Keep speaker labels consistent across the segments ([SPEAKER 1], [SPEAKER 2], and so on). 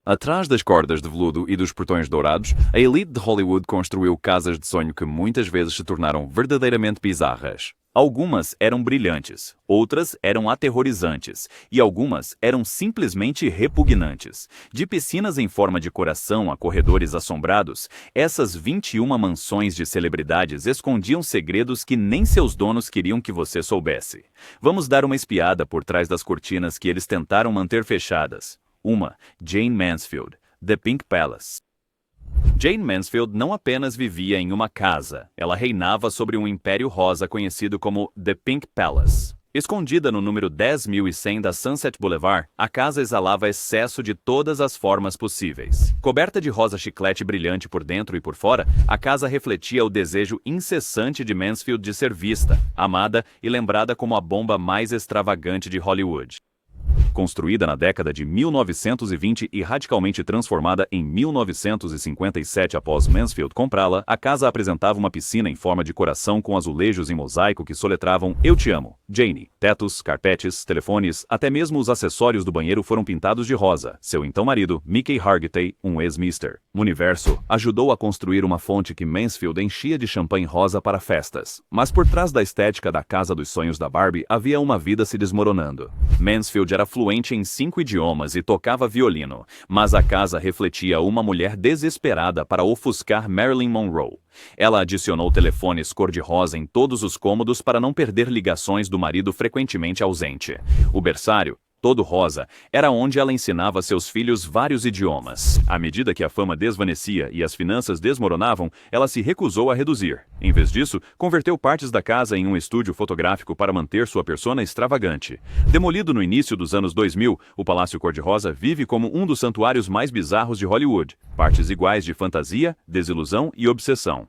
[SPEAKER 1] Atrás das cordas de veludo e dos portões dourados, a elite de Hollywood construiu casas de sonho que muitas vezes se tornaram verdadeiramente bizarras. Algumas eram brilhantes, outras eram aterrorizantes, e algumas eram simplesmente repugnantes. De piscinas em forma de coração a corredores assombrados, essas 21 mansões de celebridades escondiam segredos que nem seus donos queriam que você soubesse. Vamos dar uma espiada por trás das cortinas que eles tentaram manter fechadas. Jane Mansfield, The Pink Palace. Jane Mansfield não apenas vivia em uma casa, ela reinava sobre um império rosa conhecido como The Pink Palace. Escondida no número 10.100 da Sunset Boulevard, a casa exalava excesso de todas as formas possíveis. Coberta de rosa chiclete brilhante por dentro e por fora, a casa refletia o desejo incessante de Mansfield de ser vista, amada e lembrada como a bomba mais extravagante de Hollywood. Construída na década de 1920 e radicalmente transformada em 1957 após Mansfield comprá-la, a casa apresentava uma piscina em forma de coração com azulejos em mosaico que soletravam "Eu te amo, Jane". Tetos, carpetes, telefones, até mesmo os acessórios do banheiro foram pintados de rosa. Seu então marido, Mickey Hargitay, um ex-mister Universo, ajudou a construir uma fonte que Mansfield enchia de champanhe rosa para festas. Mas por trás da estética da casa dos sonhos da Barbie havia uma vida se desmoronando. Mansfield era fluente em 5 idiomas e tocava violino, mas a casa refletia uma mulher desesperada para ofuscar Marilyn Monroe. Ela adicionou telefones cor-de-rosa em todos os cômodos para não perder ligações do marido frequentemente ausente. O berçário, todo rosa, era onde ela ensinava seus filhos vários idiomas. À medida que a fama desvanecia e as finanças desmoronavam, ela se recusou a reduzir. Em vez disso, converteu partes da casa em um estúdio fotográfico para manter sua persona extravagante. Demolido no início dos anos 2000, o Palácio Cor-de-Rosa vive como um dos santuários mais bizarros de Hollywood. Partes iguais de fantasia, desilusão e obsessão.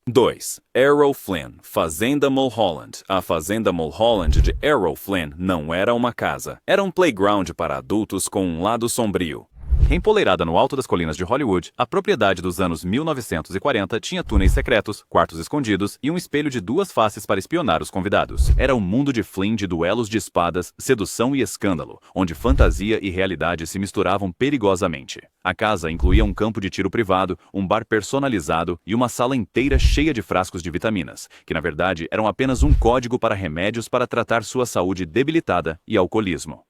[SPEAKER 1] 2. Errol Flynn, Fazenda Mulholland. A Fazenda Mulholland de Errol Flynn não era uma casa. Era um playground para adultos com um lado sombrio. Empoleirada no alto das colinas de Hollywood, a propriedade dos anos 1940 tinha túneis secretos, quartos escondidos e um espelho de 2 faces para espionar os convidados. Era um mundo de Flynn de duelos de espadas, sedução e escândalo, onde fantasia e realidade se misturavam perigosamente. A casa incluía um campo de tiro privado, um bar personalizado e uma sala inteira cheia de frascos de vitaminas, que na verdade eram apenas um código para remédios para tratar sua saúde debilitada e alcoolismo.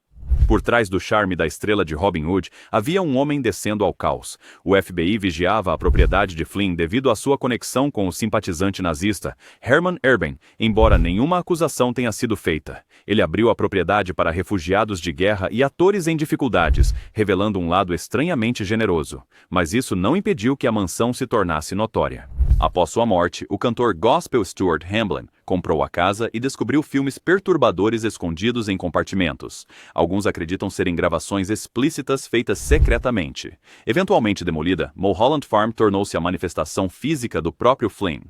[SPEAKER 1] Por trás do charme da estrela de Robin Hood, havia um homem descendo ao caos. O FBI vigiava a propriedade de Flynn devido à sua conexão com o simpatizante nazista Hermann Erbin, embora nenhuma acusação tenha sido feita. Ele abriu a propriedade para refugiados de guerra e atores em dificuldades, revelando um lado estranhamente generoso. Mas isso não impediu que a mansão se tornasse notória. Após sua morte, o cantor gospel Stuart Hamblin comprou a casa e descobriu filmes perturbadores escondidos em compartimentos. Alguns acreditam serem gravações explícitas feitas secretamente. Eventualmente demolida, Mulholland Farm tornou-se a manifestação física do próprio Flynn.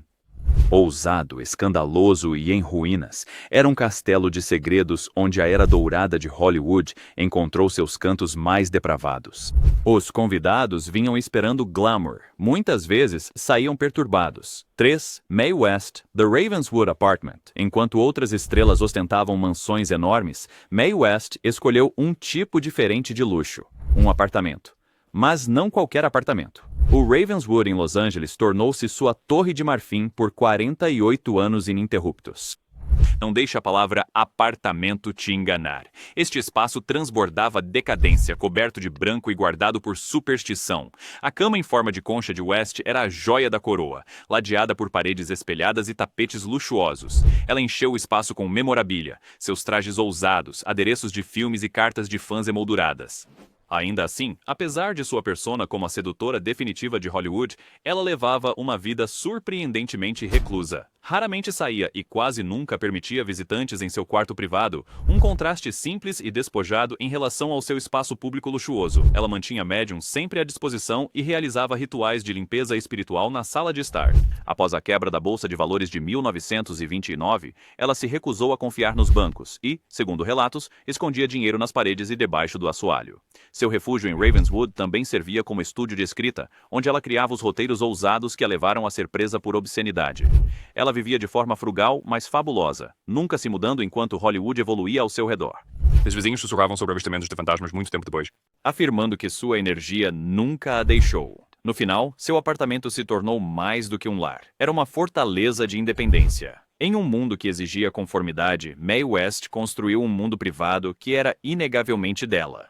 [SPEAKER 1] Ousado, escandaloso e em ruínas, era um castelo de segredos onde a era dourada de Hollywood encontrou seus cantos mais depravados. Os convidados vinham esperando glamour, muitas vezes saíam perturbados. 3. Mae West, The Ravenswood Apartment. Enquanto outras estrelas ostentavam mansões enormes, Mae West escolheu um tipo diferente de luxo, um apartamento. Mas não qualquer apartamento. O Ravenswood em Los Angeles tornou-se sua torre de marfim por 48 anos ininterruptos. Não deixe a palavra apartamento te enganar. Este espaço transbordava decadência, coberto de branco e guardado por superstição. A cama em forma de concha de West era a joia da coroa, ladeada por paredes espelhadas e tapetes luxuosos. Ela encheu o espaço com memorabilia, seus trajes ousados, adereços de filmes e cartas de fãs emolduradas. Ainda assim, apesar de sua persona como a sedutora definitiva de Hollywood, ela levava uma vida surpreendentemente reclusa. Raramente saía e quase nunca permitia visitantes em seu quarto privado, um contraste simples e despojado em relação ao seu espaço público luxuoso. Ela mantinha médiums sempre à disposição e realizava rituais de limpeza espiritual na sala de estar. Após a quebra da Bolsa de Valores de 1929, ela se recusou a confiar nos bancos e, segundo relatos, escondia dinheiro nas paredes e debaixo do assoalho. Seu refúgio em Ravenswood também servia como estúdio de escrita, onde ela criava os roteiros ousados que a levaram a ser presa por obscenidade. Ela vivia de forma frugal, mas fabulosa, nunca se mudando enquanto Hollywood evoluía ao seu redor.
[SPEAKER 2] Os vizinhos sussurravam sobre avistamentos de fantasmas muito tempo depois.
[SPEAKER 1] afirmando que sua energia nunca a deixou. No final, seu apartamento se tornou mais do que um lar. Era uma fortaleza de independência. Em um mundo que exigia conformidade, Mae West construiu um mundo privado que era inegavelmente dela.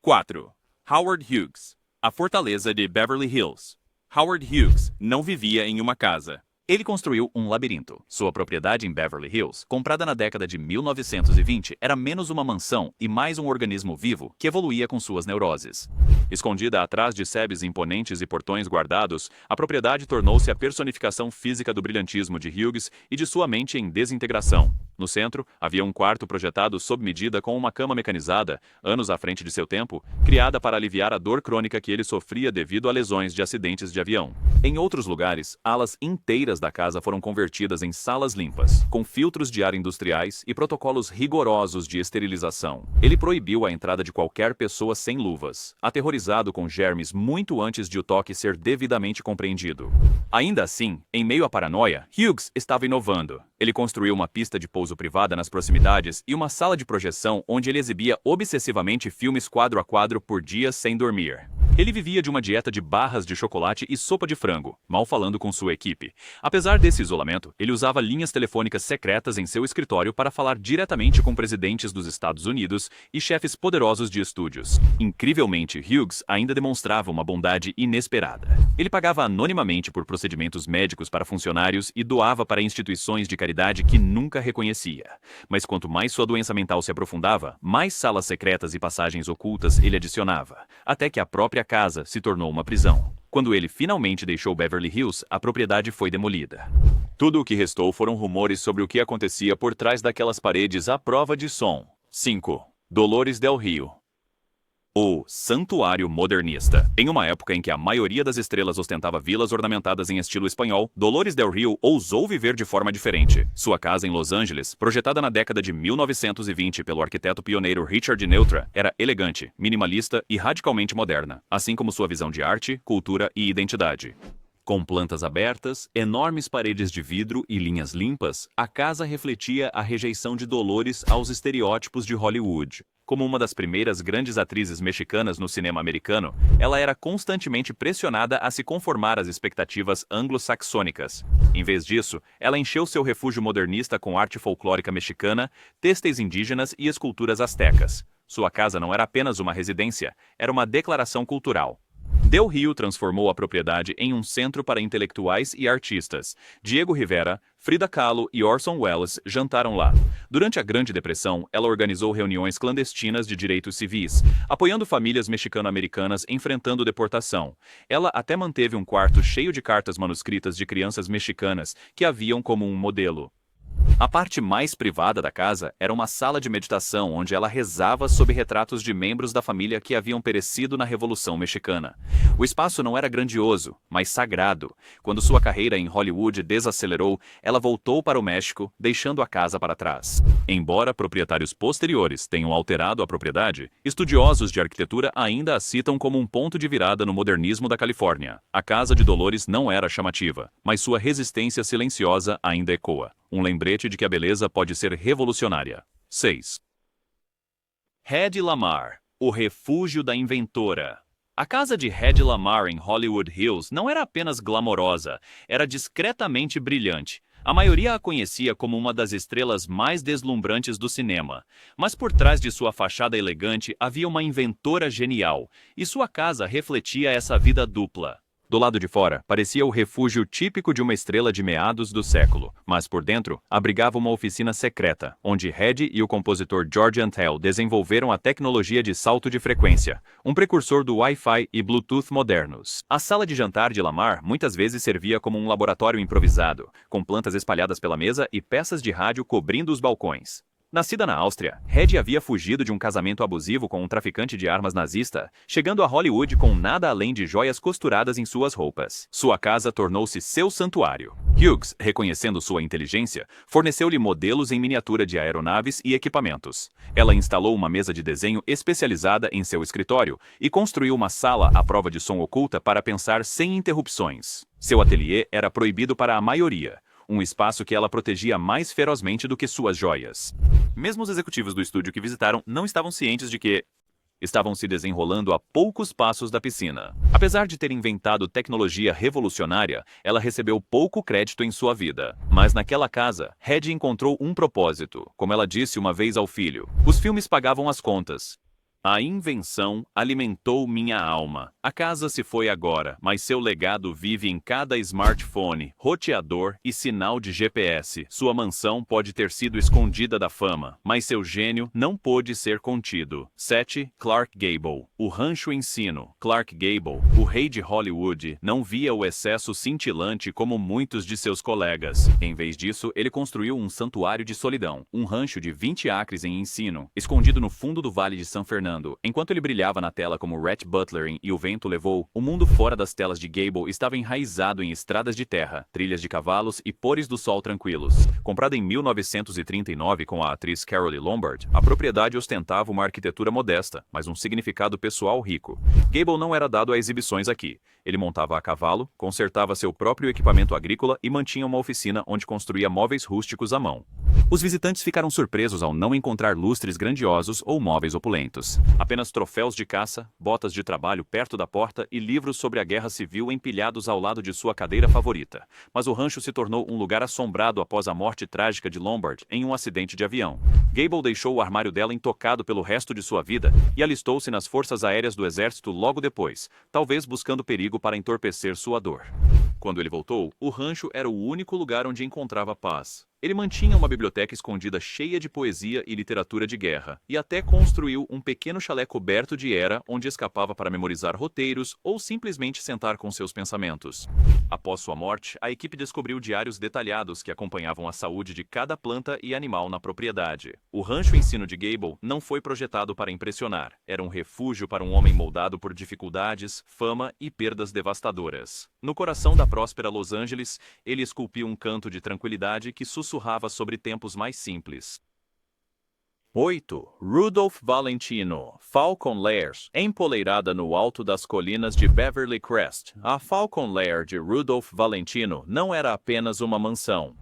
[SPEAKER 1] 4. Howard Hughes. A fortaleza de Beverly Hills. Howard Hughes não vivia em uma casa. Ele construiu um labirinto. Sua propriedade em Beverly Hills, comprada na década de 1920, era menos uma mansão e mais um organismo vivo que evoluía com suas neuroses. Escondida atrás de sebes imponentes e portões guardados, a propriedade tornou-se a personificação física do brilhantismo de Hughes e de sua mente em desintegração. No centro, havia um quarto projetado sob medida com uma cama mecanizada, anos à frente de seu tempo, criada para aliviar a dor crônica que ele sofria devido a lesões de acidentes de avião. Em outros lugares, alas inteiras da casa foram convertidas em salas limpas, com filtros de ar industriais e protocolos rigorosos de esterilização. Ele proibiu a entrada de qualquer pessoa sem luvas, aterrorizado com germes muito antes de o toque ser devidamente compreendido. Ainda assim, em meio à paranoia, Hughes estava inovando. Ele construiu uma pista de pouso privada nas proximidades e uma sala de projeção onde ele exibia obsessivamente filmes quadro a quadro por dias sem dormir. Ele vivia de uma dieta de barras de chocolate e sopa de frango, mal falando com sua equipe. Apesar desse isolamento, ele usava linhas telefônicas secretas em seu escritório para falar diretamente com presidentes dos Estados Unidos e chefes poderosos de estúdios. Incrivelmente, Hughes ainda demonstrava uma bondade inesperada. Ele pagava anonimamente por procedimentos médicos para funcionários e doava para instituições de caridade que nunca reconhecia. Mas quanto mais sua doença mental se aprofundava, mais salas secretas e passagens ocultas ele adicionava, até que a própria casa se tornou uma prisão. Quando ele finalmente deixou Beverly Hills, a propriedade foi demolida. Tudo o que restou foram rumores sobre o que acontecia por trás daquelas paredes à prova de som. 5. Dolores del Rio. O Santuário Modernista. Em uma época em que a maioria das estrelas ostentava vilas ornamentadas em estilo espanhol, Dolores del Rio ousou viver de forma diferente. Sua casa em Los Angeles, projetada na década de 1920 pelo arquiteto pioneiro Richard Neutra, era elegante, minimalista e radicalmente moderna, assim como sua visão de arte, cultura e identidade. Com plantas abertas, enormes paredes de vidro e linhas limpas, a casa refletia a rejeição de Dolores aos estereótipos de Hollywood. Como uma das primeiras grandes atrizes mexicanas no cinema americano, ela era constantemente pressionada a se conformar às expectativas anglo-saxônicas. Em vez disso, ela encheu seu refúgio modernista com arte folclórica mexicana, têxteis indígenas e esculturas astecas. Sua casa não era apenas uma residência, era uma declaração cultural. Del Rio transformou a propriedade em um centro para intelectuais e artistas. Diego Rivera, Frida Kahlo e Orson Welles jantaram lá. Durante a Grande Depressão, ela organizou reuniões clandestinas de direitos civis, apoiando famílias mexicano-americanas enfrentando deportação. Ela até manteve um quarto cheio de cartas manuscritas de crianças mexicanas que haviam como um modelo. A parte mais privada da casa era uma sala de meditação onde ela rezava sob retratos de membros da família que haviam perecido na Revolução Mexicana. O espaço não era grandioso, mas sagrado. Quando sua carreira em Hollywood desacelerou, ela voltou para o México, deixando a casa para trás. Embora proprietários posteriores tenham alterado a propriedade, estudiosos de arquitetura ainda a citam como um ponto de virada no modernismo da Califórnia. A casa de Dolores não era chamativa, mas sua resistência silenciosa ainda ecoa. Um lembrete de que a beleza pode ser revolucionária. 6. Hedy Lamarr, o refúgio da inventora. A casa de Hedy Lamarr em Hollywood Hills não era apenas glamourosa, era discretamente brilhante. A maioria a conhecia como uma das estrelas mais deslumbrantes do cinema. Mas por trás de sua fachada elegante havia uma inventora genial, e sua casa refletia essa vida dupla. Do lado de fora, parecia o refúgio típico de uma estrela de meados do século, mas por dentro, abrigava uma oficina secreta, onde Hedy e o compositor George Antheil desenvolveram a tecnologia de salto de frequência, um precursor do Wi-Fi e Bluetooth modernos. A sala de jantar de Lamarr muitas vezes servia como um laboratório improvisado, com plantas espalhadas pela mesa e peças de rádio cobrindo os balcões. Nascida na Áustria, Hedy havia fugido de um casamento abusivo com um traficante de armas nazista, chegando a Hollywood com nada além de joias costuradas em suas roupas. Sua casa tornou-se seu santuário. Hughes, reconhecendo sua inteligência, forneceu-lhe modelos em miniatura de aeronaves e equipamentos. Ela instalou uma mesa de desenho especializada em seu escritório e construiu uma sala à prova de som oculta para pensar sem interrupções. Seu ateliê era proibido para a maioria, um espaço que ela protegia mais ferozmente do que suas joias. Mesmo os executivos do estúdio que visitaram não estavam cientes de que estavam se desenrolando a poucos passos da piscina. Apesar de ter inventado tecnologia revolucionária, ela recebeu pouco crédito em sua vida. Mas naquela casa, Red encontrou um propósito, como ela disse uma vez ao filho. Os filmes pagavam as contas. A invenção alimentou minha alma. A casa se foi agora, mas seu legado vive em cada smartphone, roteador e sinal de GPS. Sua mansão pode ter sido escondida da fama, mas seu gênio não pôde ser contido. 7. Clark Gable. O rancho ensino. Clark Gable, o rei de Hollywood, não via o excesso cintilante como muitos de seus colegas. Em vez disso, ele construiu um santuário de solidão, um rancho de 20 acres em Encino, escondido no fundo do Vale de San Fernando. Enquanto ele brilhava na tela como Rhett Butler em E o Vento Levou, o mundo fora das telas de Gable estava enraizado em estradas de terra, trilhas de cavalos e pôres do sol tranquilos. Comprada em 1939 com a atriz Carole Lombard, a propriedade ostentava uma arquitetura modesta, mas um significado pessoal rico. Gable não era dado a exibições aqui. Ele montava a cavalo, consertava seu próprio equipamento agrícola e mantinha uma oficina onde construía móveis rústicos à mão. Os visitantes ficaram surpresos ao não encontrar lustres grandiosos ou móveis opulentos. Apenas troféus de caça, botas de trabalho perto da porta e livros sobre a guerra civil empilhados ao lado de sua cadeira favorita. Mas o rancho se tornou um lugar assombrado após a morte trágica de Lombard em um acidente de avião. Gable deixou o armário dela intocado pelo resto de sua vida e alistou-se nas forças aéreas do exército logo depois, talvez buscando perigo para entorpecer sua dor. Quando ele voltou, o rancho era o único lugar onde encontrava paz. Ele mantinha uma biblioteca escondida cheia de poesia e literatura de guerra, e até construiu um pequeno chalé coberto de era onde escapava para memorizar roteiros ou simplesmente sentar com seus pensamentos. Após sua morte, a equipe descobriu diários detalhados que acompanhavam a saúde de cada planta e animal na propriedade. O rancho ensino de Gable não foi projetado para impressionar, era um refúgio para um homem moldado por dificuldades, fama e perdas devastadoras. No coração da próspera Los Angeles, ele esculpiu um canto de tranquilidade que sussurrava sobre tempos mais simples. 8. Rudolph Valentino, Falcon Lair, empoleirada no alto das colinas de Beverly Crest. A Falcon Lair de Rudolph Valentino não era apenas uma mansão.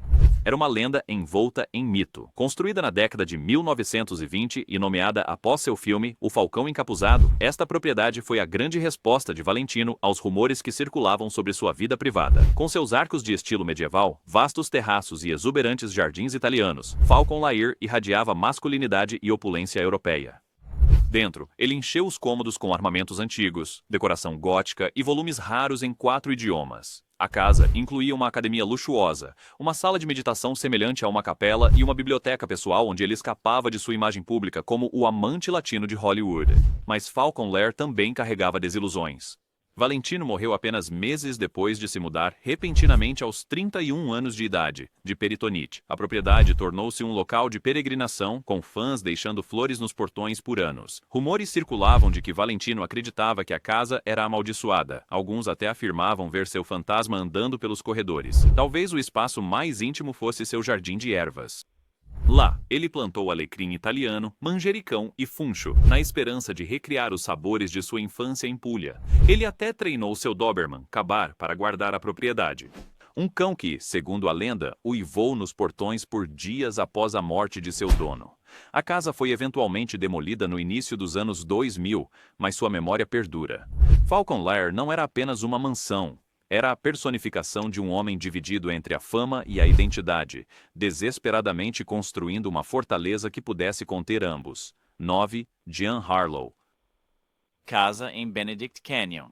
[SPEAKER 1] Era uma lenda envolta em mito. Construída na década de 1920 e nomeada após seu filme O Falcão Encapuzado, esta propriedade foi a grande resposta de Valentino aos rumores que circulavam sobre sua vida privada. Com seus arcos de estilo medieval, vastos terraços e exuberantes jardins italianos, Falcon Lair irradiava masculinidade e opulência europeia. Dentro, ele encheu os cômodos com armamentos antigos, decoração gótica e volumes raros em 4 idiomas. A casa incluía uma academia luxuosa, uma sala de meditação semelhante a uma capela e uma biblioteca pessoal onde ele escapava de sua imagem pública como o amante latino de Hollywood. Mas Falcon Lair também carregava desilusões. Valentino morreu apenas meses depois de se mudar repentinamente aos 31 anos de idade, de peritonite. A propriedade tornou-se um local de peregrinação, com fãs deixando flores nos portões por anos. Rumores circulavam de que Valentino acreditava que a casa era amaldiçoada. Alguns até afirmavam ver seu fantasma andando pelos corredores. Talvez o espaço mais íntimo fosse seu jardim de ervas. Lá, ele plantou alecrim italiano, manjericão e funcho, na esperança de recriar os sabores de sua infância em Puglia. Ele até treinou seu Doberman, Kabar, para guardar a propriedade. Um cão que, segundo a lenda, uivou nos portões por dias após a morte de seu dono. A casa foi eventualmente demolida no início dos anos 2000, mas sua memória perdura. Falcon Lair não era apenas uma mansão. Era a personificação de um homem dividido entre a fama e a identidade, desesperadamente construindo uma fortaleza que pudesse conter ambos. 9. Jean Harlow.
[SPEAKER 2] Casa em Benedict Canyon.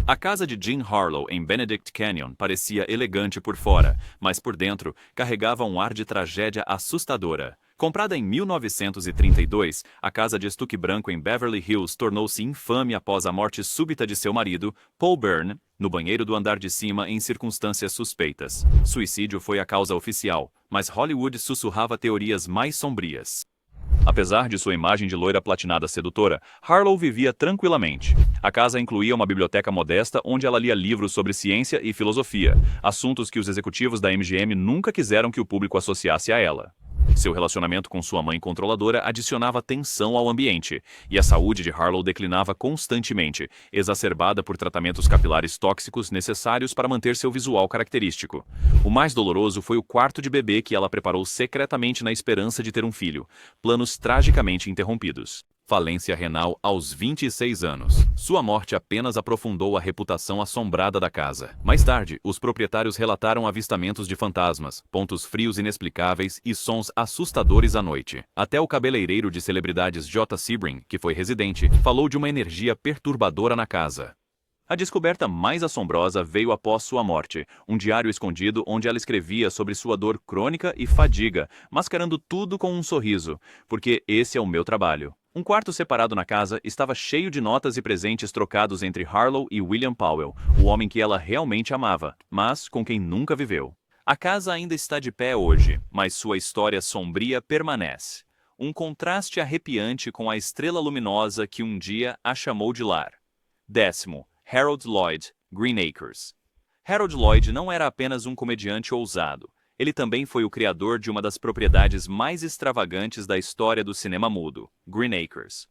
[SPEAKER 1] A casa de Jean Harlow em Benedict Canyon parecia elegante por fora, mas por dentro carregava um ar de tragédia assustadora. Comprada em 1932, a casa de estuque branco em Beverly Hills tornou-se infame após a morte súbita de seu marido, Paul Byrne, no banheiro do andar de cima em circunstâncias suspeitas. Suicídio foi a causa oficial, mas Hollywood sussurrava teorias mais sombrias. Apesar de sua imagem de loira platinada sedutora, Harlow vivia tranquilamente. A casa incluía uma biblioteca modesta onde ela lia livros sobre ciência e filosofia, assuntos que os executivos da MGM nunca quiseram que o público associasse a ela. Seu relacionamento com sua mãe controladora adicionava tensão ao ambiente, e a saúde de Harlow declinava constantemente, exacerbada por tratamentos capilares tóxicos necessários para manter seu visual característico. O mais doloroso foi o quarto de bebê que ela preparou secretamente na esperança de ter um filho, planos tragicamente interrompidos. falência renal aos 26 anos. Sua morte apenas aprofundou a reputação assombrada da casa. Mais tarde, os proprietários relataram avistamentos de fantasmas, pontos frios inexplicáveis e sons assustadores à noite. Até o cabeleireiro de celebridades J. Sebring, que foi residente, falou de uma energia perturbadora na casa. A descoberta mais assombrosa veio após sua morte, um diário escondido onde ela escrevia sobre sua dor crônica e fadiga, mascarando tudo com um sorriso, porque esse é o meu trabalho. Um quarto separado na casa estava cheio de notas e presentes trocados entre Harlow e William Powell, o homem que ela realmente amava, mas com quem nunca viveu. A casa ainda está de pé hoje, mas sua história sombria permanece. Um contraste arrepiante com a estrela luminosa que um dia a chamou de lar. 10º. Harold Lloyd, Green Acres. Harold Lloyd não era apenas um comediante ousado. Ele também foi o criador de uma das propriedades mais extravagantes da história do cinema mudo, Green Acres.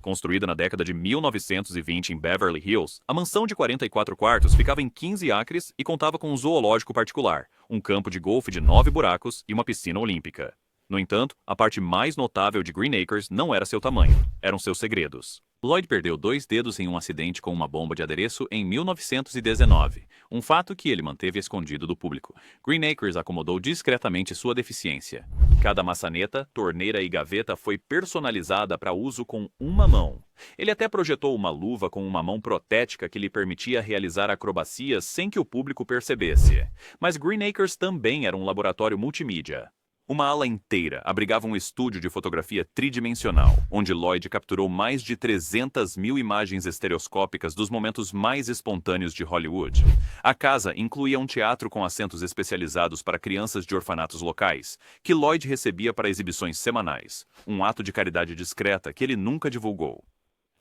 [SPEAKER 1] Construída na década de 1920 em Beverly Hills, a mansão de 44 quartos ficava em 15 acres e contava com um zoológico particular, um campo de golfe de 9 buracos e uma piscina olímpica. No entanto, a parte mais notável de Green Acres não era seu tamanho, eram seus segredos. Lloyd perdeu 2 dedos em um acidente com uma bomba de adereço em 1919, um fato que ele manteve escondido do público. Green Acres acomodou discretamente sua deficiência. Cada maçaneta, torneira e gaveta foi personalizada para uso com uma mão. Ele até projetou uma luva com uma mão protética que lhe permitia realizar acrobacias sem que o público percebesse. Mas Green Acres também era um laboratório multimídia. Uma ala inteira abrigava um estúdio de fotografia tridimensional, onde Lloyd capturou mais de 300.000 imagens estereoscópicas dos momentos mais espontâneos de Hollywood. A casa incluía um teatro com assentos especializados para crianças de orfanatos locais, que Lloyd recebia para exibições semanais, um ato de caridade discreta que ele nunca divulgou.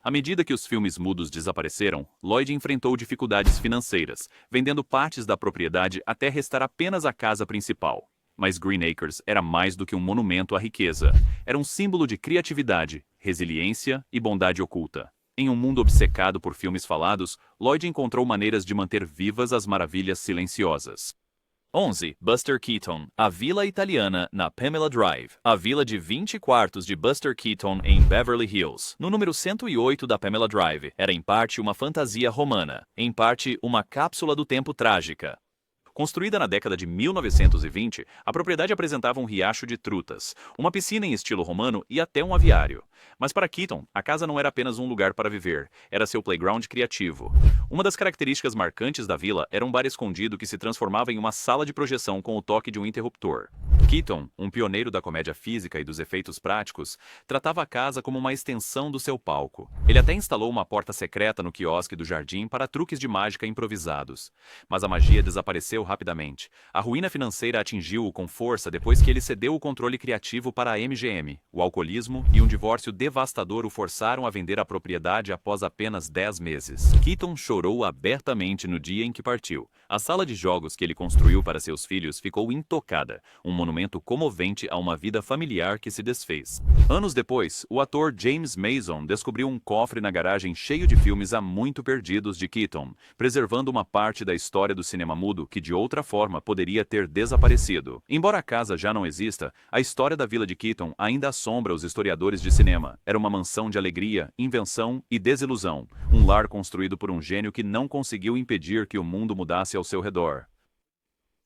[SPEAKER 1] À medida que os filmes mudos desapareceram, Lloyd enfrentou dificuldades financeiras, vendendo partes da propriedade até restar apenas a casa principal. Mas Green Acres era mais do que um monumento à riqueza. Era um símbolo de criatividade, resiliência e bondade oculta. Em um mundo obcecado por filmes falados, Lloyd encontrou maneiras de manter vivas as maravilhas silenciosas. 11. Buster Keaton, a Vila Italiana, na Pamela Drive. A vila de 20 quartos de Buster Keaton em Beverly Hills, no número 108 da Pamela Drive, era em parte uma fantasia romana, em parte uma cápsula do tempo trágica. Construída na década de 1920, a propriedade apresentava um riacho de trutas, uma piscina em estilo romano e até um aviário. Mas para Keaton, a casa não era apenas um lugar para viver, era seu playground criativo. Uma das características marcantes da vila era um bar escondido que se transformava em uma sala de projeção com o toque de um interruptor. Keaton, um pioneiro da comédia física e dos efeitos práticos, tratava a casa como uma extensão do seu palco. Ele até instalou uma porta secreta no quiosque do jardim para truques de mágica improvisados. Mas a magia desapareceu rapidamente. A ruína financeira atingiu-o com força depois que ele cedeu o controle criativo para a MGM. O alcoolismo e um divórcio devastador o forçaram a vender a propriedade após apenas 10 meses. Keaton chorou abertamente no dia em que partiu. A sala de jogos que ele construiu para seus filhos ficou intocada, um monumento comovente a uma vida familiar que se desfez. Anos depois, o ator James Mason descobriu um cofre na garagem cheio de filmes há muito perdidos de Keaton, preservando uma parte da história do cinema mudo que de outra forma poderia ter desaparecido. Embora a casa já não exista, a história da vila de Keaton ainda assombra os historiadores de cinema. Era uma mansão de alegria, invenção e desilusão, um lar construído por um gênio que não conseguiu impedir que o mundo mudasse ao seu redor.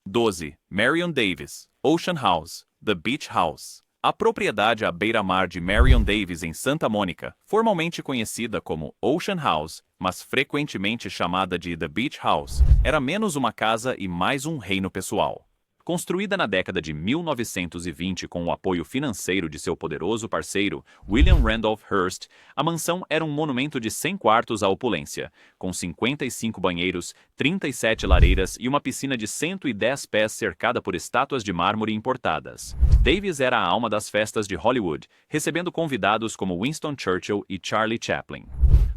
[SPEAKER 1] 12. Marion Davis, Ocean House, The Beach House. A propriedade à beira-mar de Marion Davis em Santa Mônica, formalmente conhecida como Ocean House, mas frequentemente chamada de The Beach House, era menos uma casa e mais um reino pessoal. Construída na década de 1920 com o apoio financeiro de seu poderoso parceiro, William Randolph Hearst, a mansão era um monumento de 100 quartos à opulência, com 55 banheiros, 37 lareiras e uma piscina de 110 pés cercada por estátuas de mármore importadas. Davis era a alma das festas de Hollywood, recebendo convidados como Winston Churchill e Charlie Chaplin.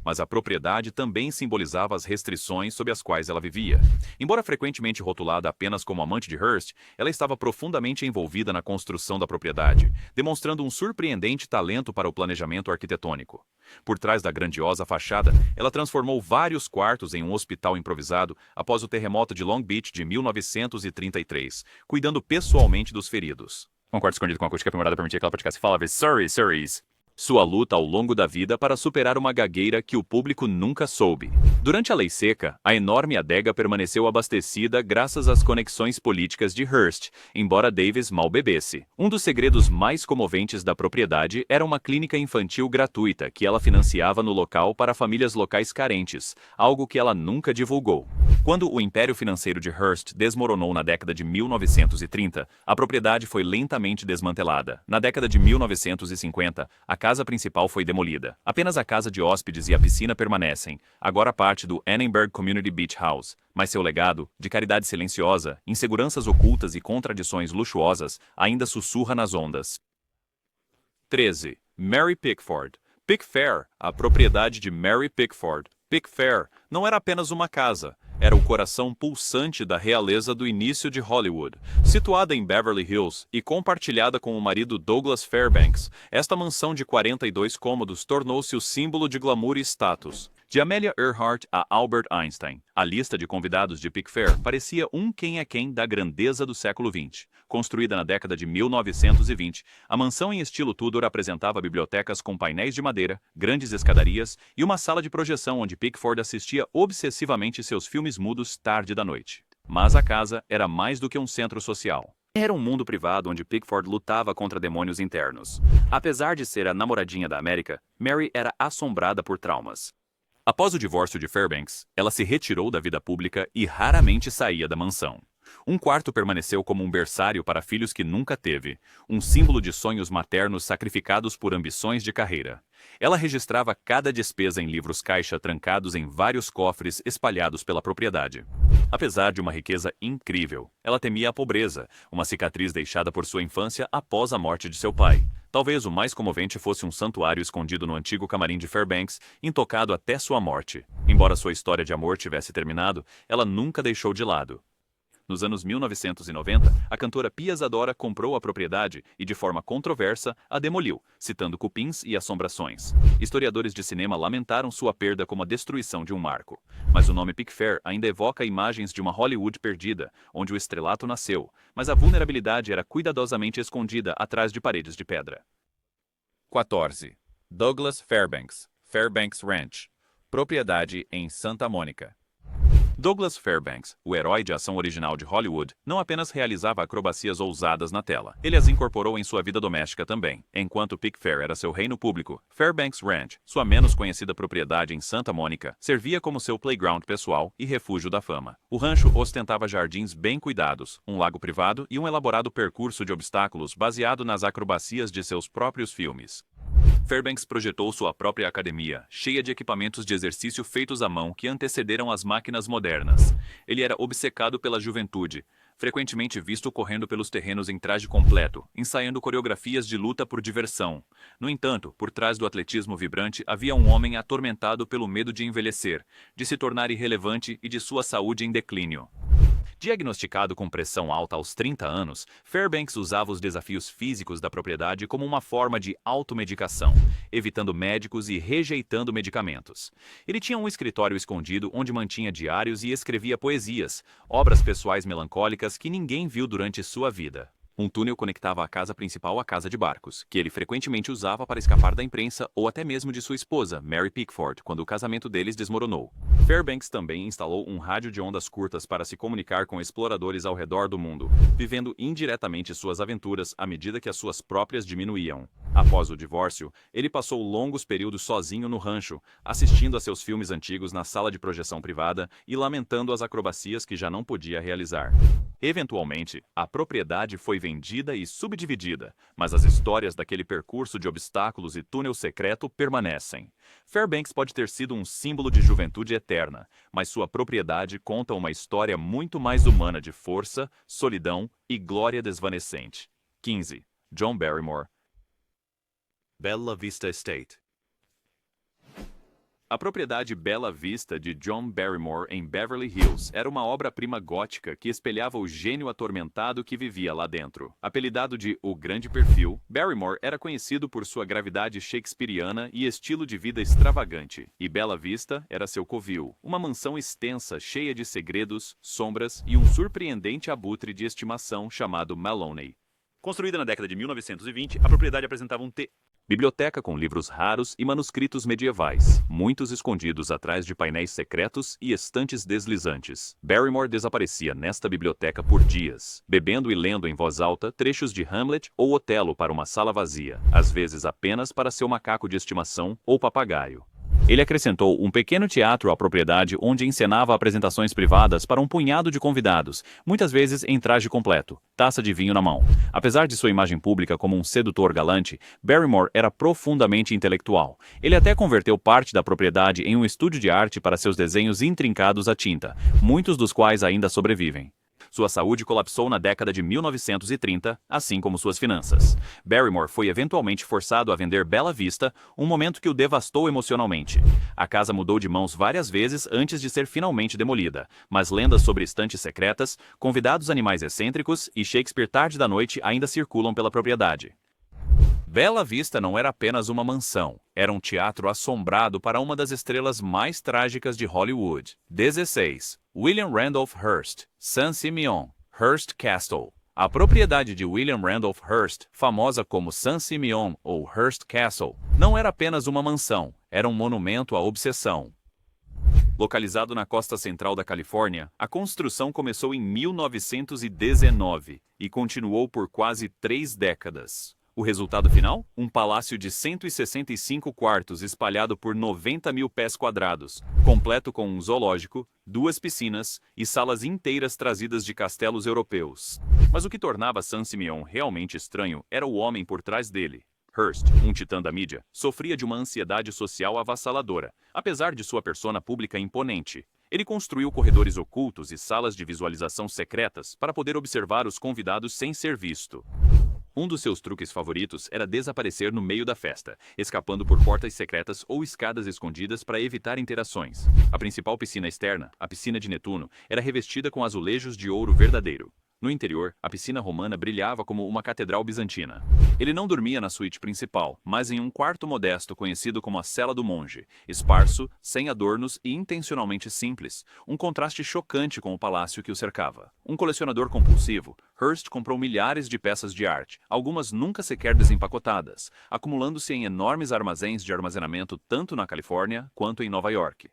[SPEAKER 1] Mas a propriedade também simbolizava as restrições sob as quais ela vivia. Embora frequentemente rotulada apenas como amante de Hearst, ela estava profundamente envolvida na construção da propriedade, demonstrando um surpreendente talento para o planejamento arquitetônico. Por trás da grandiosa fachada, ela transformou vários quartos em um hospital improvisado após o terremoto de Long Beach de 1933, cuidando pessoalmente dos feridos. Um quarto escondido com acústica aprimorada permitia que ela praticasse falas Surrys. Sua luta ao longo da vida para superar uma gagueira que o público nunca soube. Durante a Lei Seca, a enorme adega permaneceu abastecida graças às conexões políticas de Hearst, embora Davis mal bebesse. Um dos segredos mais comoventes da propriedade era uma clínica infantil gratuita que ela financiava no local para famílias locais carentes, algo que ela nunca divulgou. Quando o império financeiro de Hearst desmoronou na década de 1930, a propriedade foi lentamente desmantelada. Na década de 1950, a casa principal foi demolida. Apenas a casa de hóspedes e a piscina permanecem, agora parte do Annenberg Community Beach House, mas seu legado, de caridade silenciosa, inseguranças ocultas e contradições luxuosas, ainda sussurra nas ondas. 13. Mary Pickford. Pickfair, a propriedade de Mary Pickford. Pickfair não era apenas uma casa, era o coração pulsante da realeza do início de Hollywood. Situada em Beverly Hills e compartilhada com o marido Douglas Fairbanks, esta mansão de 42 cômodos tornou-se o símbolo de glamour e status. De Amelia Earhart a Albert Einstein, a lista de convidados de Pickfair parecia um quem é quem da grandeza do século XX. Construída na década de 1920, a mansão em estilo Tudor apresentava bibliotecas com painéis de madeira, grandes escadarias e uma sala de projeção onde Pickford assistia obsessivamente seus filmes mudos tarde da noite. Mas a casa era mais do que um centro social. Era um mundo privado onde Pickford lutava contra demônios internos. Apesar de ser a namoradinha da América, Mary era assombrada por traumas. Após o divórcio de Fairbanks, ela se retirou da vida pública e raramente saía da mansão. Um quarto permaneceu como um berçário para filhos que nunca teve, um símbolo de sonhos maternos sacrificados por ambições de carreira. Ela registrava cada despesa em livros-caixa trancados em vários cofres espalhados pela propriedade. Apesar de uma riqueza incrível, ela temia a pobreza, uma cicatriz deixada por sua infância após a morte de seu pai. Talvez o mais comovente fosse um santuário escondido no antigo camarim de Fairbanks, intocado até sua morte. Embora sua história de amor tivesse terminado, ela nunca deixou de lado. Nos anos 1990, a cantora Pia Zadora comprou a propriedade e, de forma controversa, a demoliu, citando cupins e assombrações. Historiadores de cinema lamentaram sua perda como a destruição de um marco. Mas o nome Pickfair ainda evoca imagens de uma Hollywood perdida, onde o estrelato nasceu, mas a vulnerabilidade era cuidadosamente escondida atrás de paredes de pedra. 14. Douglas Fairbanks, Fairbanks Ranch. Propriedade em Santa Mônica. Douglas Fairbanks, o herói de ação original de Hollywood, não apenas realizava acrobacias ousadas na tela, ele as incorporou em sua vida doméstica também. Enquanto Pickfair era seu reino público, Fairbanks Ranch, sua menos conhecida propriedade em Santa Mônica, servia como seu playground pessoal e refúgio da fama. O rancho ostentava jardins bem cuidados, um lago privado e um elaborado percurso de obstáculos baseado nas acrobacias de seus próprios filmes. Fairbanks projetou sua própria academia, cheia de equipamentos de exercício feitos à mão que antecederam as máquinas modernas. Ele era obcecado pela juventude, frequentemente visto correndo pelos terrenos em traje completo, ensaiando coreografias de luta por diversão. No entanto, por trás do atletismo vibrante havia um homem atormentado pelo medo de envelhecer, de se tornar irrelevante e de sua saúde em declínio. Diagnosticado com pressão alta aos 30 anos, Fairbanks usava os desafios físicos da propriedade como uma forma de automedicação, evitando médicos e rejeitando medicamentos. Ele tinha um escritório escondido onde mantinha diários e escrevia poesias, obras pessoais melancólicas que ninguém viu durante sua vida. Um túnel conectava a casa principal à casa de barcos, que ele frequentemente usava para escapar da imprensa ou até mesmo de sua esposa, Mary Pickford, quando o casamento deles desmoronou. Fairbanks também instalou um rádio de ondas curtas para se comunicar com exploradores ao redor do mundo, vivendo indiretamente suas aventuras à medida que as suas próprias diminuíam. Após o divórcio, ele passou longos períodos sozinho no rancho, assistindo a seus filmes antigos na sala de projeção privada e lamentando as acrobacias que já não podia realizar. Eventualmente, a propriedade foi vendida e subdividida, mas as histórias daquele percurso de obstáculos e túnel secreto permanecem. Fairbanks pode ter sido um símbolo de juventude eterna, mas sua propriedade conta uma história muito mais humana de força, solidão e glória desvanecente. 15. John Barrymore. Bella Vista Estate. A propriedade Bella Vista de John Barrymore em Beverly Hills era uma obra-prima gótica que espelhava o gênio atormentado que vivia lá dentro. Apelidado de O Grande Perfil, Barrymore era conhecido por sua gravidade shakespeariana e estilo de vida extravagante, e Bella Vista era seu covil, uma mansão extensa cheia de segredos, sombras e um surpreendente abutre de estimação chamado Maloney. Construída na década de 1920, a propriedade apresentava um Biblioteca com livros raros e manuscritos medievais, muitos escondidos atrás de painéis secretos e estantes deslizantes. Barrymore desaparecia nesta biblioteca por dias, bebendo e lendo em voz alta trechos de Hamlet ou Otelo para uma sala vazia, às vezes apenas para seu macaco de estimação ou papagaio. Ele acrescentou um pequeno teatro à propriedade onde encenava apresentações privadas para um punhado de convidados, muitas vezes em traje completo, taça de vinho na mão. Apesar de sua imagem pública como um sedutor galante, Barrymore era profundamente intelectual. Ele até converteu parte da propriedade em um estúdio de arte para seus desenhos intrincados à tinta, muitos dos quais ainda sobrevivem. Sua saúde colapsou na década de 1930, assim como suas finanças. Barrymore foi eventualmente forçado a vender Bela Vista, um momento que o devastou emocionalmente. A casa mudou de mãos várias vezes antes de ser finalmente demolida, mas lendas sobre estantes secretas, convidados animais excêntricos e Shakespeare tarde da noite ainda circulam pela propriedade. Bela Vista não era apenas uma mansão, era um teatro assombrado para uma das estrelas mais trágicas de Hollywood. 16. William Randolph Hearst, San Simeon, Hearst Castle. A propriedade de William Randolph Hearst, famosa como San Simeon ou Hearst Castle, não era apenas uma mansão, era um monumento à obsessão. Localizado na costa central da Califórnia, a construção começou em 1919 e continuou por quase 3 décadas. O resultado final? Um palácio de 165 quartos espalhado por 90 mil pés quadrados, completo com um zoológico, 2 piscinas e salas inteiras trazidas de castelos europeus. Mas o que tornava San Simeon realmente estranho era o homem por trás dele. Hearst, um titã da mídia, sofria de uma ansiedade social avassaladora, apesar de sua persona pública imponente. Ele construiu corredores ocultos e salas de visualização secretas para poder observar os convidados sem ser visto. Um dos seus truques favoritos era desaparecer no meio da festa, escapando por portas secretas ou escadas escondidas para evitar interações. A principal piscina externa, a piscina de Netuno, era revestida com azulejos de ouro verdadeiro. No interior, a piscina romana brilhava como uma catedral bizantina. Ele não dormia na suíte principal, mas em um quarto modesto conhecido como a Cela do Monge, esparso, sem adornos e intencionalmente simples, um contraste chocante com o palácio que o cercava. Um colecionador compulsivo, Hearst comprou milhares de peças de arte, algumas nunca sequer desempacotadas, acumulando-se em enormes armazéns de armazenamento tanto na Califórnia quanto em Nova York.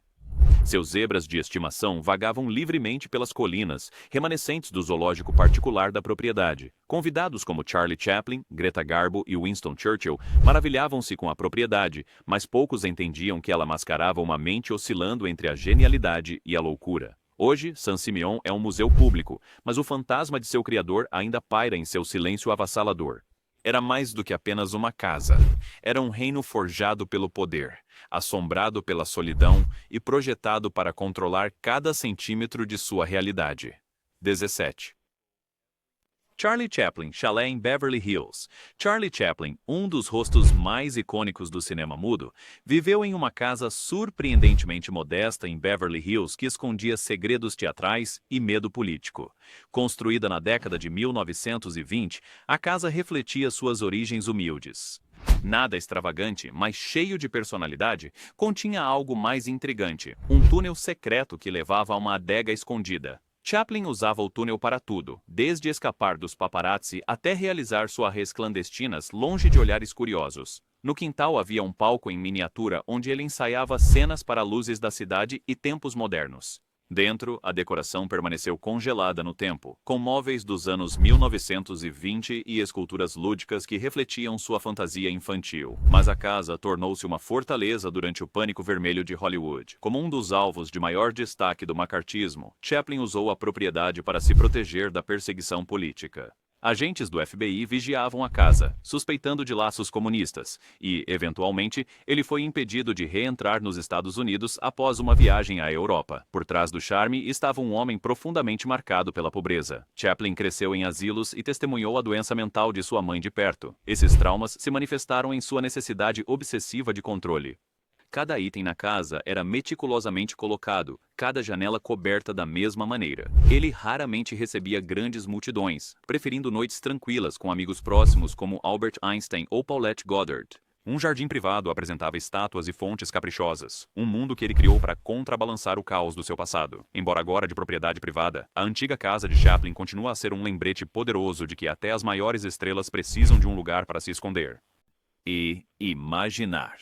[SPEAKER 1] Seus zebras de estimação vagavam livremente pelas colinas, remanescentes do zoológico particular da propriedade. Convidados como Charlie Chaplin, Greta Garbo e Winston Churchill maravilhavam-se com a propriedade, mas poucos entendiam que ela mascarava uma mente oscilando entre a genialidade e a loucura. Hoje, San Simeon é um museu público, mas o fantasma de seu criador ainda paira em seu silêncio avassalador. Era mais do que apenas uma casa. Era um reino forjado pelo poder, assombrado pela solidão e projetado para controlar cada centímetro de sua realidade. 17. Charlie Chaplin, chalé em Beverly Hills. Charlie Chaplin, um dos rostos mais icônicos do cinema mudo, viveu em uma casa surpreendentemente modesta em Beverly Hills que escondia segredos teatrais e medo político. Construída na década de 1920, a casa refletia suas origens humildes. Nada extravagante, mas cheio de personalidade, continha algo mais intrigante, um túnel secreto que levava a uma adega escondida. Chaplin usava o túnel para tudo, desde escapar dos paparazzi até realizar suas res clandestinas longe de olhares curiosos. No quintal havia um palco em miniatura onde ele ensaiava cenas para luzes da cidade e tempos modernos. Dentro, a decoração permaneceu congelada no tempo, com móveis dos anos 1920 e esculturas lúdicas que refletiam sua fantasia infantil. Mas a casa tornou-se uma fortaleza durante o Pânico Vermelho de Hollywood. Como um dos alvos de maior destaque do macartismo, Chaplin usou a propriedade para se proteger da perseguição política. Agentes do FBI vigiavam a casa, suspeitando de laços comunistas, e, eventualmente, ele foi impedido de reentrar nos Estados Unidos após uma viagem à Europa. Por trás do charme estava um homem profundamente marcado pela pobreza. Chaplin cresceu em asilos e testemunhou a doença mental de sua mãe de perto. Esses traumas se manifestaram em sua necessidade obsessiva de controle. Cada item na casa era meticulosamente colocado, cada janela coberta da mesma maneira. Ele raramente recebia grandes multidões, preferindo noites tranquilas com amigos próximos como Albert Einstein ou Paulette Goddard. Um jardim privado apresentava estátuas e fontes caprichosas, um mundo que ele criou para contrabalançar o caos do seu passado. Embora agora de propriedade privada, a antiga casa de Chaplin continua a ser um lembrete poderoso de que até as maiores estrelas precisam de um lugar para se esconder. e imaginar.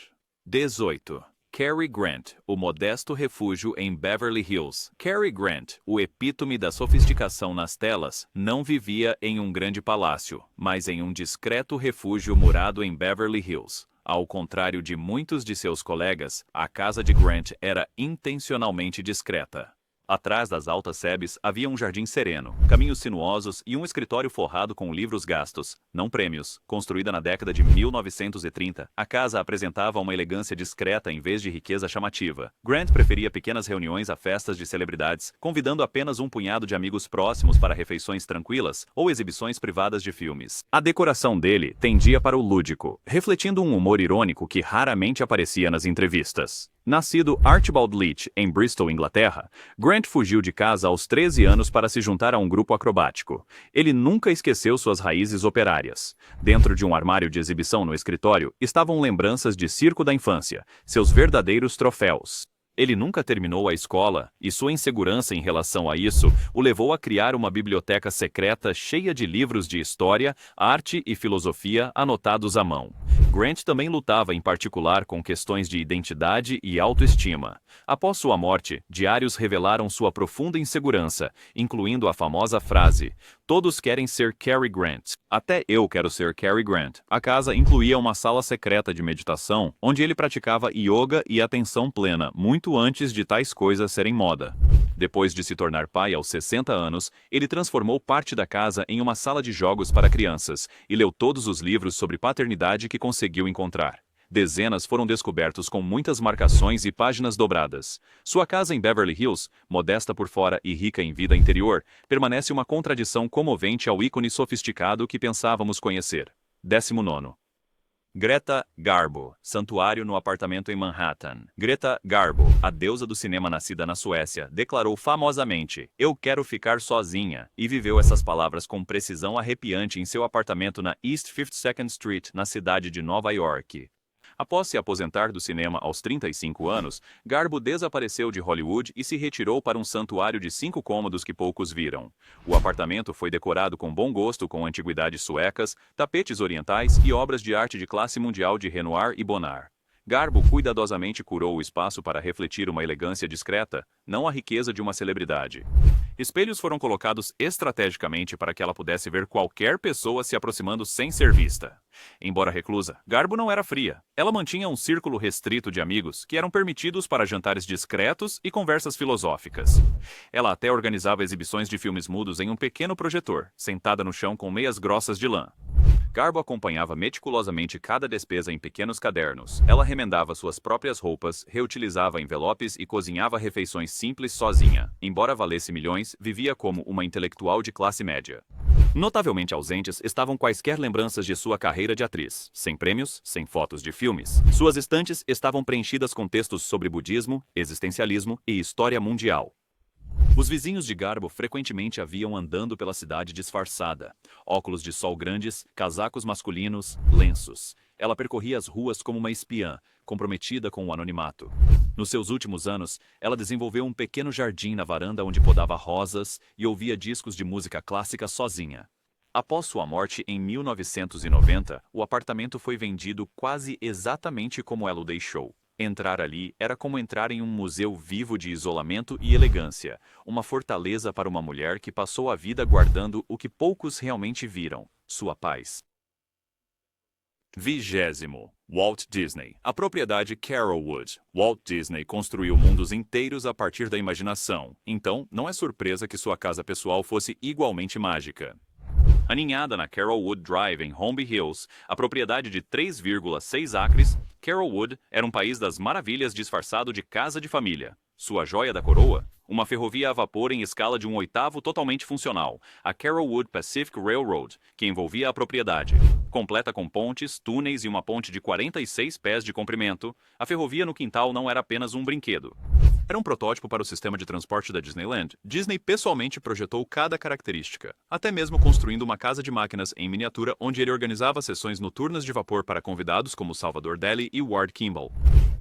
[SPEAKER 1] 18. Cary Grant, o modesto refúgio em Beverly Hills. Cary Grant, o epítome da sofisticação nas telas, não vivia em um grande palácio, mas em um discreto refúgio murado em Beverly Hills. Ao contrário de muitos de seus colegas, a casa de Grant era intencionalmente discreta. Atrás das altas sebes havia um jardim sereno, caminhos sinuosos e um escritório forrado com livros gastos, não prêmios. Construída na década de 1930, a casa apresentava uma elegância discreta em vez de riqueza chamativa. Grant preferia pequenas reuniões a festas de celebridades, convidando apenas um punhado de amigos próximos para refeições tranquilas ou exibições privadas de filmes. A decoração dele tendia para o lúdico, refletindo um humor irônico que raramente aparecia nas entrevistas. Nascido Archibald Leach, em Bristol, Inglaterra, Grant fugiu de casa aos 13 anos para se juntar a um grupo acrobático. Ele nunca esqueceu suas raízes operárias. Dentro de um armário de exibição no escritório estavam lembranças de circo da infância, seus verdadeiros troféus. Ele nunca terminou a escola, e sua insegurança em relação a isso o levou a criar uma biblioteca secreta cheia de livros de história, arte e filosofia anotados à mão. Grant também lutava em particular com questões de identidade e autoestima. Após sua morte, diários revelaram sua profunda insegurança, incluindo a famosa frase: "Todos querem ser Cary Grant. Até eu quero ser Cary Grant." A casa incluía uma sala secreta de meditação, onde ele praticava yoga e atenção plena, muito antes de tais coisas serem moda. Depois de se tornar pai aos 60 anos, ele transformou parte da casa em uma sala de jogos para crianças e leu todos os livros sobre paternidade que conseguiu encontrar. Dezenas foram descobertos com muitas marcações e páginas dobradas. Sua casa em Beverly Hills, modesta por fora e rica em vida interior, permanece uma contradição comovente ao ícone sofisticado que pensávamos conhecer. 19. Greta Garbo, santuário no apartamento em Manhattan. Greta Garbo, a deusa do cinema nascida na Suécia, declarou famosamente: "Eu quero ficar sozinha", e viveu essas palavras com precisão arrepiante em seu apartamento na East 52nd Street, na cidade de Nova York. Após se aposentar do cinema aos 35 anos, Garbo desapareceu de Hollywood e se retirou para um santuário de 5 cômodos que poucos viram. O apartamento foi decorado com bom gosto com antiguidades suecas, tapetes orientais e obras de arte de classe mundial de Renoir e Bonnard. Garbo cuidadosamente curou o espaço para refletir uma elegância discreta, não a riqueza de uma celebridade. Espelhos foram colocados estrategicamente para que ela pudesse ver qualquer pessoa se aproximando sem ser vista. Embora reclusa, Garbo não era fria. Ela mantinha um círculo restrito de amigos que eram permitidos para jantares discretos e conversas filosóficas. Ela até organizava exibições de filmes mudos em um pequeno projetor, sentada no chão com meias grossas de lã. Garbo acompanhava meticulosamente cada despesa em pequenos cadernos. Ela remendava suas próprias roupas, reutilizava envelopes e cozinhava refeições simples sozinha. Embora valesse milhões, vivia como uma intelectual de classe média. Notavelmente ausentes estavam quaisquer lembranças de sua carreira de atriz. Sem prêmios, sem fotos de filmes. Suas estantes estavam preenchidas com textos sobre budismo, existencialismo e história mundial. Os vizinhos de Garbo frequentemente a viam andando pela cidade disfarçada. Óculos de sol grandes, casacos masculinos, lenços. Ela percorria as ruas como uma espiã, comprometida com o anonimato. Nos seus últimos anos, ela desenvolveu um pequeno jardim na varanda onde podava rosas e ouvia discos de música clássica sozinha. Após sua morte em 1990, o apartamento foi vendido quase exatamente como ela o deixou. Entrar ali era como entrar em um museu vivo de isolamento e elegância, uma fortaleza para uma mulher que passou a vida guardando o que poucos realmente viram, sua paz. 20. Walt Disney. A propriedade Carolwood. Walt Disney construiu mundos inteiros a partir da imaginação, então não é surpresa que sua casa pessoal fosse igualmente mágica. Aninhada na Carolwood Drive em Holmby Hills, a propriedade de 3,6 acres, Carolwood era um país das maravilhas disfarçado de casa de família. Sua joia da coroa? Uma ferrovia a vapor em escala de 1/8 totalmente funcional, a Carolwood Pacific Railroad, que envolvia a propriedade. Completa com pontes, túneis e uma ponte de 46 pés de comprimento, a ferrovia no quintal não era apenas um brinquedo. Era um protótipo para o sistema de transporte da Disneyland. Disney pessoalmente projetou cada característica, até mesmo construindo uma casa de máquinas em miniatura onde ele organizava sessões noturnas de vapor para convidados como Salvador Dali e Ward Kimball.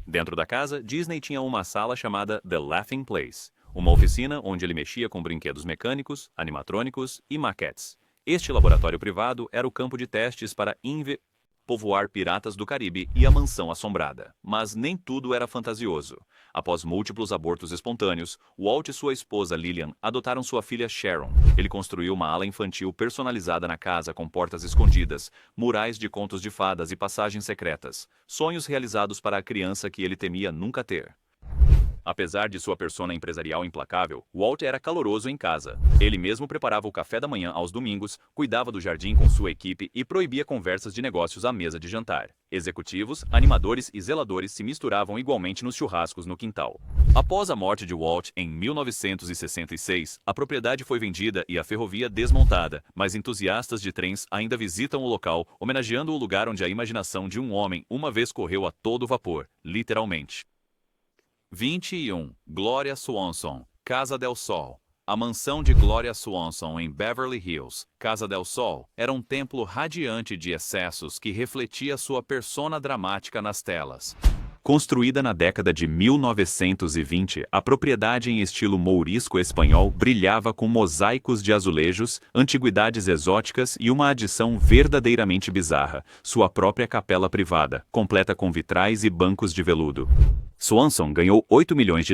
[SPEAKER 1] Dentro da casa, Disney tinha uma sala chamada The Laughing Place, uma oficina onde ele mexia com brinquedos mecânicos, animatrônicos e maquetes. Este laboratório privado era o campo de testes para povoar piratas do Caribe e a mansão assombrada. Mas nem tudo era fantasioso. Após múltiplos abortos espontâneos, Walt e sua esposa Lillian adotaram sua filha Sharon. Ele construiu uma ala infantil personalizada na casa com portas escondidas, murais de contos de fadas e passagens secretas. Sonhos realizados para a criança que ele temia nunca ter. Apesar de sua persona empresarial implacável, Walt era caloroso em casa. Ele mesmo preparava o café da manhã aos domingos, cuidava do jardim com sua equipe e proibia conversas de negócios à mesa de jantar. Executivos, animadores e zeladores se misturavam igualmente nos churrascos no quintal. Após a morte de Walt em 1966, a propriedade foi vendida e a ferrovia desmontada, mas entusiastas de trens ainda visitam o local, homenageando o lugar onde a imaginação de um homem uma vez correu a todo vapor, literalmente. 21. Gloria Swanson, Casa del Sol. A mansão de Gloria Swanson em Beverly Hills, Casa del Sol, era um templo radiante de excessos que refletia sua persona dramática nas telas. Construída na década de 1920, a propriedade em estilo mourisco espanhol brilhava com mosaicos de azulejos, antiguidades exóticas e uma adição verdadeiramente bizarra, sua própria capela privada, completa com vitrais e bancos de veludo. Swanson ganhou $8 milhões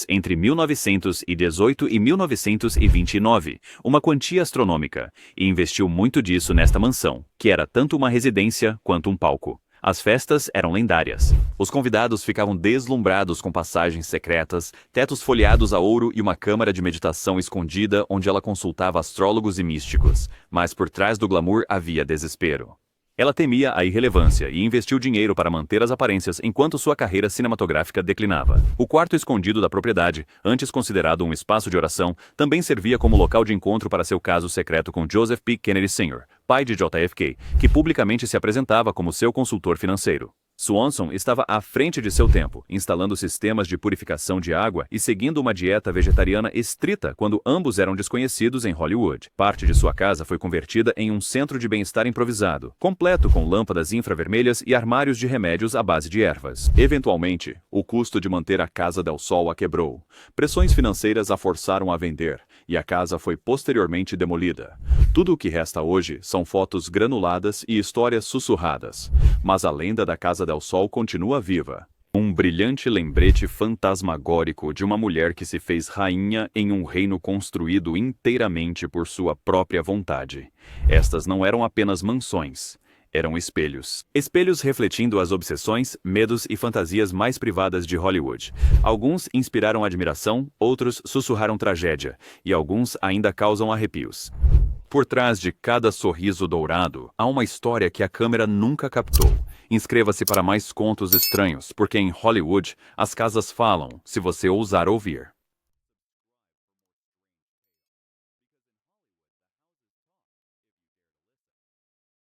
[SPEAKER 1] entre 1918 e 1929, uma quantia astronômica, e investiu muito disso nesta mansão, que era tanto uma residência quanto um palco. As festas eram lendárias. Os convidados ficavam deslumbrados com passagens secretas, tetos folheados a ouro e uma câmara de meditação escondida onde ela consultava astrólogos e místicos. Mas por trás do glamour havia desespero. Ela temia a irrelevância e investiu dinheiro para manter as aparências enquanto sua carreira cinematográfica declinava. O quarto escondido da propriedade, antes considerado um espaço de oração, também servia como local de encontro para seu caso secreto com Joseph P. Kennedy Sr., pai de JFK, que publicamente se apresentava como seu consultor financeiro. Swanson estava à frente de seu tempo, instalando sistemas de purificação de água e seguindo uma dieta vegetariana estrita quando ambos eram desconhecidos em Hollywood. Parte de sua casa foi convertida em um centro de bem-estar improvisado, completo com lâmpadas infravermelhas e armários de remédios à base de ervas. Eventualmente, o custo de manter a Casa del Sol a quebrou. Pressões financeiras a forçaram a vender, e a casa foi posteriormente demolida. Tudo o que resta hoje são fotos granuladas e histórias sussurradas. Mas a lenda da Casa del Sol continua viva. Um brilhante lembrete fantasmagórico de uma mulher que se fez rainha em um reino construído inteiramente por sua própria vontade. Estas não eram apenas mansões. Eram espelhos. Espelhos refletindo as obsessões, medos e fantasias mais privadas de Hollywood. Alguns inspiraram admiração, outros sussurraram tragédia, e alguns ainda causam arrepios. Por trás de cada sorriso dourado, há uma história que a câmera nunca captou. Inscreva-se para mais contos estranhos, porque em Hollywood, as casas falam, se você ousar ouvir.